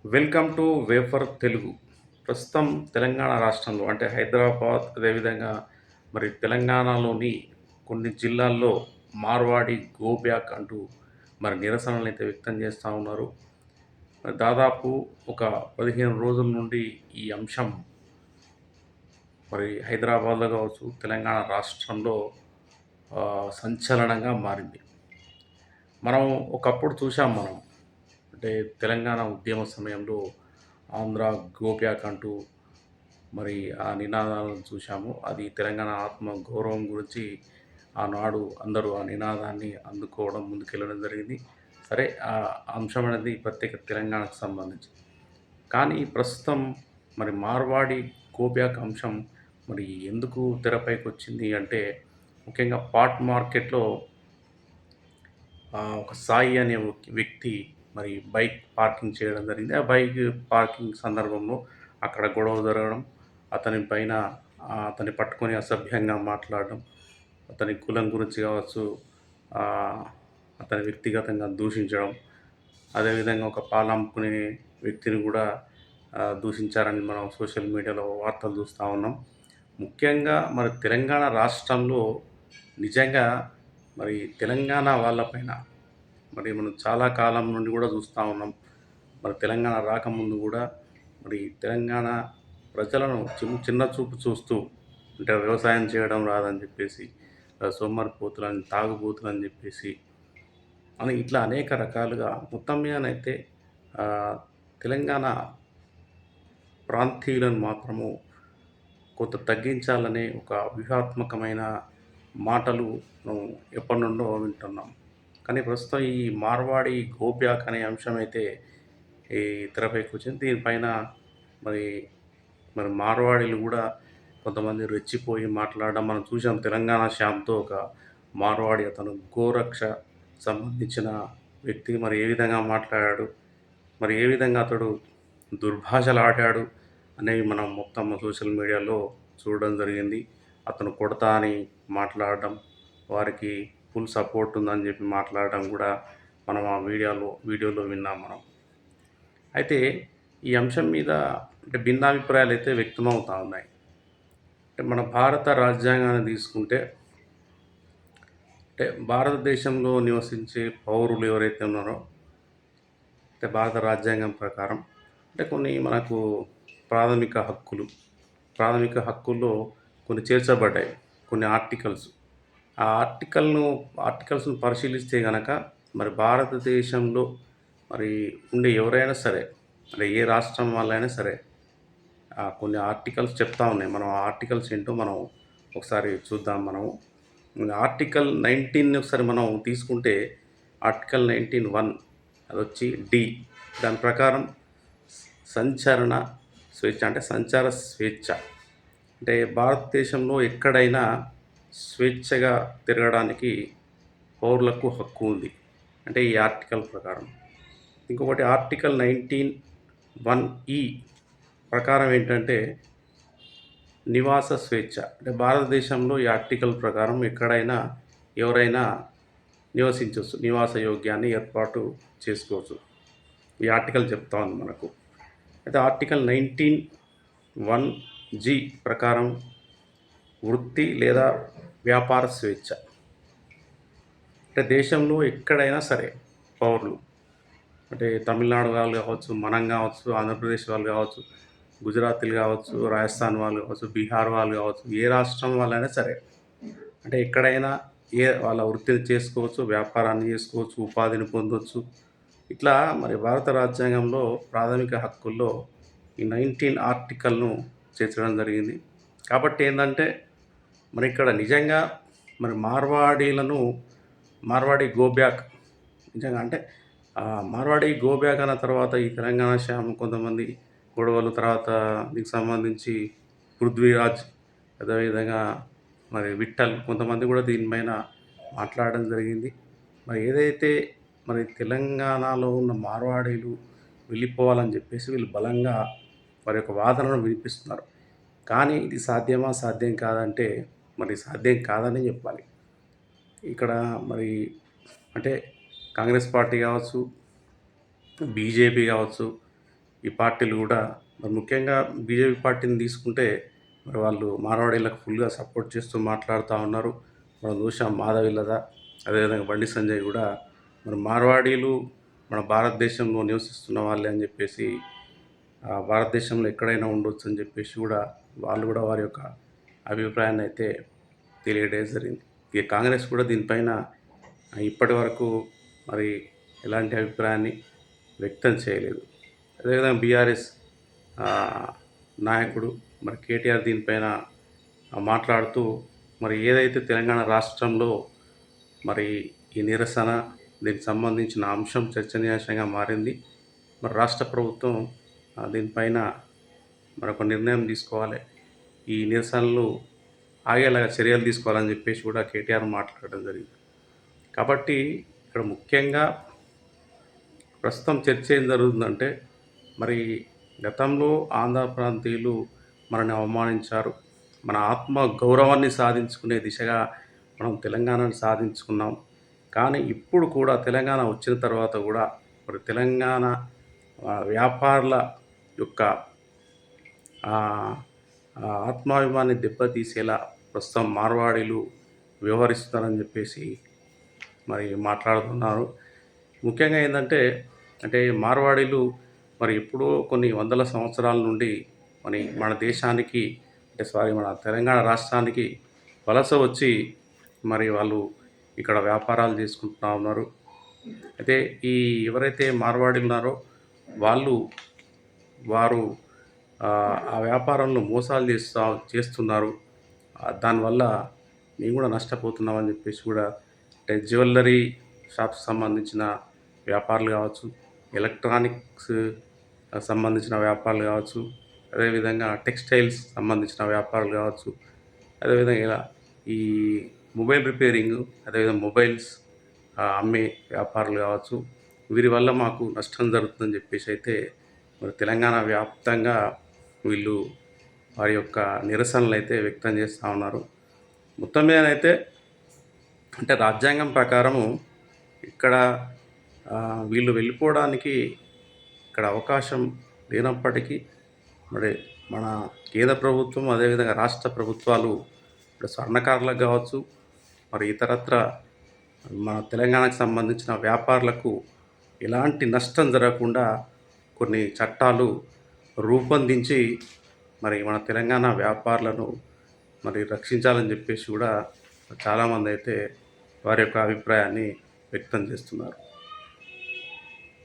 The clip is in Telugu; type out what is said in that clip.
Welcome to wafer Telugu. ప్రస్తుతం తెలంగాణ రాష్ట్రంలో అంటే హైదరాబాద్, అదేవిధంగా మరి తెలంగాణలోని కొన్ని జిల్లాల్లో మార్వాడి గో బ్యాక్ అంటూ మరి నిరసనలైతే వ్యక్తం చేస్తా ఉన్నారు. మరి దాదాపు ఒక 15 రోజుల నుండి ఈ అంశం మరి హైదరాబాద్‌లో కావచ్చు, తెలంగాణ రాష్ట్రంలో సంచలనంగా మారింది. మనం ఒకప్పుడు చూసాం మనం. అంటే తెలంగాణ ఉద్యమ సమయంలో ఆంధ్ర గో బ్యాక్ అంటూ మరి ఆ నినాదాలను చూశాము. అది తెలంగాణ ఆత్మ గౌరవం గురించి ఆనాడు అందరూ ఆ నినాదాన్ని అందుకోవడం, ముందుకెళ్ళడం జరిగింది. సరే, ఆ అంశం అనేది ప్రత్యేక తెలంగాణకు సంబంధించింది. కానీ ప్రస్తుతం మరి మార్వాడి గో బ్యాక్ అంశం మరి ఎందుకు తెరపైకొచ్చింది అంటే, ముఖ్యంగా పాట్ మార్కెట్‌లో ఒక సాయి అనే వ్యక్తి మరి బైక్ పార్కింగ్ చేయడం జరిగింది. ఆ బైక్ పార్కింగ్ సందర్భంలో అక్కడ గొడవ జరగడం, అతని పైన అతన్ని పట్టుకొని అసభ్యంగా మాట్లాడడం, అతని కులం గురించి కావచ్చు, ఆహ్, అతని వ్యక్తిగతంగా దూషించడం, అదేవిధంగా ఒక పాలమ్ముకునే వ్యక్తిని కూడా దూషించారని మనం సోషల్ మీడియాలో వార్తలు చూస్తా ఉన్నాం. ముఖ్యంగా మరి తెలంగాణ రాష్ట్రంలో నిజంగా మరి తెలంగాణ వాళ్ళపైన మరి మనం చాలా కాలం నుండి కూడా చూస్తా ఉన్నాం. మరి తెలంగాణ రాకముందు కూడా మరి తెలంగాణ ప్రజలను చిన్న చూపు చూస్తూ, అంటే వ్యవసాయం చేయడం రాదని చెప్పేసి, సోమరిపోతులని, తాగుబోతులని చెప్పేసి అని ఇట్లా అనేక రకాలుగా మొత్తం మీదనైతే ఆహ్, తెలంగాణ ప్రాంతీయులను మాత్రము కొంత తగ్గించాలనే ఒక వ్యూహాత్మకమైన మాటలు మనం ఎప్పటినుండో వింటున్నాం. కానీ ప్రస్తుతం ఈ మార్వాడి గో బ్యాక్ అనే అంశమైతే ఈ తెరపైకొచ్చింది. దీనిపైన మరి, మరి మార్వాడీలు గూడా కొంతమంది రెచ్చిపోయి మాట్లాడడం మనం చూసాం. తెలంగాణ శ్యామ్‌తో ఒక మార్వాడి అతను గోరక్ష సంబంధించిన వ్యక్తి మరి ఏ విధంగా మాట్లాడాడు, మరి ఏ విధంగా అతడు దుర్భాషలాడాడు అనేవి మనం మొత్తం సోషల్ మీడియాలో చూడడం జరిగింది. అతను కొడతా అని మాట్లాడడం, వారికి ఫుల్ సపోర్ట్ ఉందని చెప్పి మాట్లాడడం గూడా మనం ఆ వీడియోలో విన్నాం మనం. అయితే ఈ అంశం మీద అంటే భిన్నాభిప్రాయాలైతే వ్యక్తమవుతా ఉన్నాయి. అంటే మన భారత రాజ్యాంగాన్ని తీసుకుంటే, అంటే భారతదేశంలో నివసించే పౌరులు ఎవరైతే ఉన్నారో, అంటే భారత రాజ్యాంగం ప్రకారం అంటే కొన్ని మనకు ప్రాథమిక హక్కులు, ప్రాథమిక హక్కుల్లో కొన్ని చేర్చబడ్డాయి. కొన్ని ఆర్టికల్స్. ఆ ఆర్టికల్స్‌ను పరిశీలిస్తే గనక మరి భారతదేశంలో మరి ఉండే ఎవరైనా సరే, అంటే ఏ రాష్ట్రం వాళ్ళైనా సరే, కొన్ని ఆర్టికల్స్ చెప్తా ఉన్నాయి. మనం ఆ ఆర్టికల్స్ ఏంటో మనం ఒకసారి చూద్దాం మనము. ఆర్టికల్ 19 ఒకసారి మనం తీసుకుంటే ఆర్టికల్ 19(1) అదొచ్చి డి. దాని ప్రకారం సంచరణ స్వేచ్ఛ అంటే సంచార స్వేచ్ఛ. అంటే భారతదేశంలో ఎక్కడైనా స్వేచ్ఛగా తిరగడానికి పౌరులకు హక్కు ఉంది. అంటే ఈ ఆర్టికల్ ప్రకారం. ఇంకొకటి ఆర్టికల్ 19(1)(e) ప్రకారం ఏంటంటే నివాస స్వేచ్ఛ. అంటే భారతదేశంలో ఈ ఆర్టికల్ ప్రకారం ఎక్కడైనా ఎవరైనా నివసించొచ్చు. నివాస యోగ్యాన్ని ఏర్పాటు చేసుకోవచ్చు. ఈ ఆర్టికల్ చెప్తా ఉంది మనకు. అయితే ఆర్టికల్ 19(1)(g) ప్రకారం వృత్తి లేదా వ్యాపార స్వేచ్ఛ. అంటే దేశంలో ఎక్కడైనా సరే పౌరులు, అంటే తమిళనాడు వాళ్ళు కావచ్చు, మనం కావచ్చు, ఆంధ్రప్రదేశ్ వాళ్ళు కావచ్చు, గుజరాతీలు కావచ్చు, రాజస్థాన్ వాళ్ళు కావచ్చు, బీహార్ వాళ్ళు కావచ్చు, ఏ రాష్ట్రం వాళ్ళైనా సరే, అంటే ఎక్కడైనా వాళ్ళ వృత్తిని చేసుకోవచ్చు, వ్యాపారాన్ని చేసుకోవచ్చు, ఉపాధిని పొందొచ్చు. ఇట్లా మరి భారత రాజ్యాంగంలో ప్రాథమిక హక్కుల్లో ఈ 19 ఆర్టికల్‌ను చేర్చడం జరిగింది. కాబట్టి ఏందంటే మరి ఇక్కడ నిజంగా మరి మార్వాడి గో బ్యాక్ నిజంగా అంటే మార్వాడి గో బ్యాక్ అన్న తర్వాత ఈ తెలంగాణ శ్యామ్ కొంతమంది గొడవలు, తర్వాత దీనికి సంబంధించి పృథ్వీరాజ్, అదేవిధంగా మరి విఠల్ కొంతమంది కూడా దీనిపైన మాట్లాడడం జరిగింది. మరి ఏదైతే మరి తెలంగాణలో ఉన్న మార్వాడీలు వెళ్ళిపోవాలని చెప్పేసి వీళ్ళు బలంగా వారి యొక్క వాదనను వినిపిస్తున్నారు. కానీ ఇది సాధ్యమా? సాధ్యం కాదంటే మరి సాధ్యం కాదనే చెప్పాలి. ఇక్కడ మరి అంటే కాంగ్రెస్ పార్టీ కావచ్చు, బీజేపీ కావచ్చు, ఈ పార్టీలు కూడా మరి ముఖ్యంగా బీజేపీ పార్టీని తీసుకుంటే మరి వాళ్ళు మార్వాడీలకు ఫుల్గా సపోర్ట్ చేస్తూ మాట్లాడుతూ ఉన్నారు. మనం చూసాం మాధవిలత, అదేవిధంగా బండి సంజయ్ కూడా మరి మార్వాడీలు మన భారతదేశంలో నివసిస్తున్న వాళ్ళే అని చెప్పేసి, భారతదేశంలో ఎక్కడైనా ఉండొచ్చు అని చెప్పేసి కూడా వాళ్ళు కూడా వారి యొక్క అభిప్రాయాన్ని అయితే తెలియడం జరిగింది. ఇక కాంగ్రెస్ కూడా దీనిపైన ఇప్పటి వరకు మరి ఎలాంటి అభిప్రాయాన్ని వ్యక్తం చేయలేదు. అదేవిధంగా బీఆర్ఎస్ నాయకుడు మరి కేటీఆర్ దీనిపైన మాట్లాడుతూ మరి ఏదైతే తెలంగాణ రాష్ట్రంలో మరి ఈ నిరసన దీనికి సంబంధించిన అంశం చర్చనీయాంశంగా మారింది. మరి రాష్ట్ర ప్రభుత్వం దీనిపైన మరొక నిర్ణయం తీసుకోవాలి, ఈ నిరసనలు ఆగేలాగా చర్యలు తీసుకోవాలని చెప్పేసి కూడా కేటీఆర్ మాట్లాడడం జరిగింది. కాబట్టి ఇక్కడ ముఖ్యంగా ప్రస్తుతం చర్చ ఏం జరుగుతుందంటే, మరి గతంలో ఆంధ్ర ప్రాంతీయులు మనల్ని అవమానించారు, మన ఆత్మ గౌరవాన్ని సాధించుకునే దిశగా మనం తెలంగాణను సాధించుకున్నాం. కానీ ఇప్పుడు కూడా తెలంగాణ వచ్చిన తర్వాత కూడా మరి తెలంగాణ వ్యాపారుల యొక్క ఆత్మాభిమానాన్ని దెబ్బతీసేలా ప్రస్తుతం మార్వాడీలు వ్యవహరిస్తున్నారని చెప్పేసి మరి మాట్లాడుతున్నారు. ముఖ్యంగా ఏంటంటే మార్వాడీలు మరి ఎప్పుడో కొన్ని వందల సంవత్సరాల నుండి మన దేశానికి మన తెలంగాణ రాష్ట్రానికి వలస వచ్చి మరి వాళ్ళు ఇక్కడ వ్యాపారాలు చేసుకుంటూ ఉన్నారు. అయితే ఎవరైతే మార్వాడీలు ఉన్నారో వారు ఆ వ్యాపారంలో మోసాలు చేస్తున్నారు. దానివల్ల మేము కూడా నష్టపోతున్నామని చెప్పేసి కూడా జ్యువెల్లరీ షాప్స్ సంబంధించిన వ్యాపారాలు కావచ్చు, ఎలక్ట్రానిక్స్ సంబంధించిన వ్యాపారాలు కావచ్చు, అదేవిధంగా టెక్స్టైల్స్ సంబంధించిన వ్యాపారాలు కావచ్చు, అదేవిధంగా ఈ మొబైల్ రిపేరింగ్, అదేవిధంగా మొబైల్స్ అమ్మే వ్యాపారాలు కావచ్చు, వీరి వల్ల మాకు నష్టం జరుగుతుందని చెప్పేసి అయితే మరి తెలంగాణ వ్యాప్తంగా వీళ్ళు వారి యొక్క నిరసనలు అయితే వ్యక్తం చేస్తూ ఉన్నారు. మొత్తం మీదనైతే రాజ్యాంగం ప్రకారము ఇక్కడ వీళ్ళు వెళ్ళిపోవడానికి ఇక్కడ అవకాశం లేనప్పటికీ మరి మన కేంద్ర ప్రభుత్వం, అదేవిధంగా రాష్ట్ర ప్రభుత్వాలు ఇప్పుడు స్వర్ణకారులకు కావచ్చు, మరి ఇతరత్ర మన తెలంగాణకు సంబంధించిన వ్యాపారులకు ఎలాంటి నష్టం జరగకుండా కొన్ని చట్టాలు రూపొందించి మరి మన తెలంగాణ వ్యాపారులను మరి రక్షించాలని చెప్పేసి కూడా చాలామంది అయితే వారి యొక్క అభిప్రాయాన్ని వ్యక్తం చేస్తున్నారు.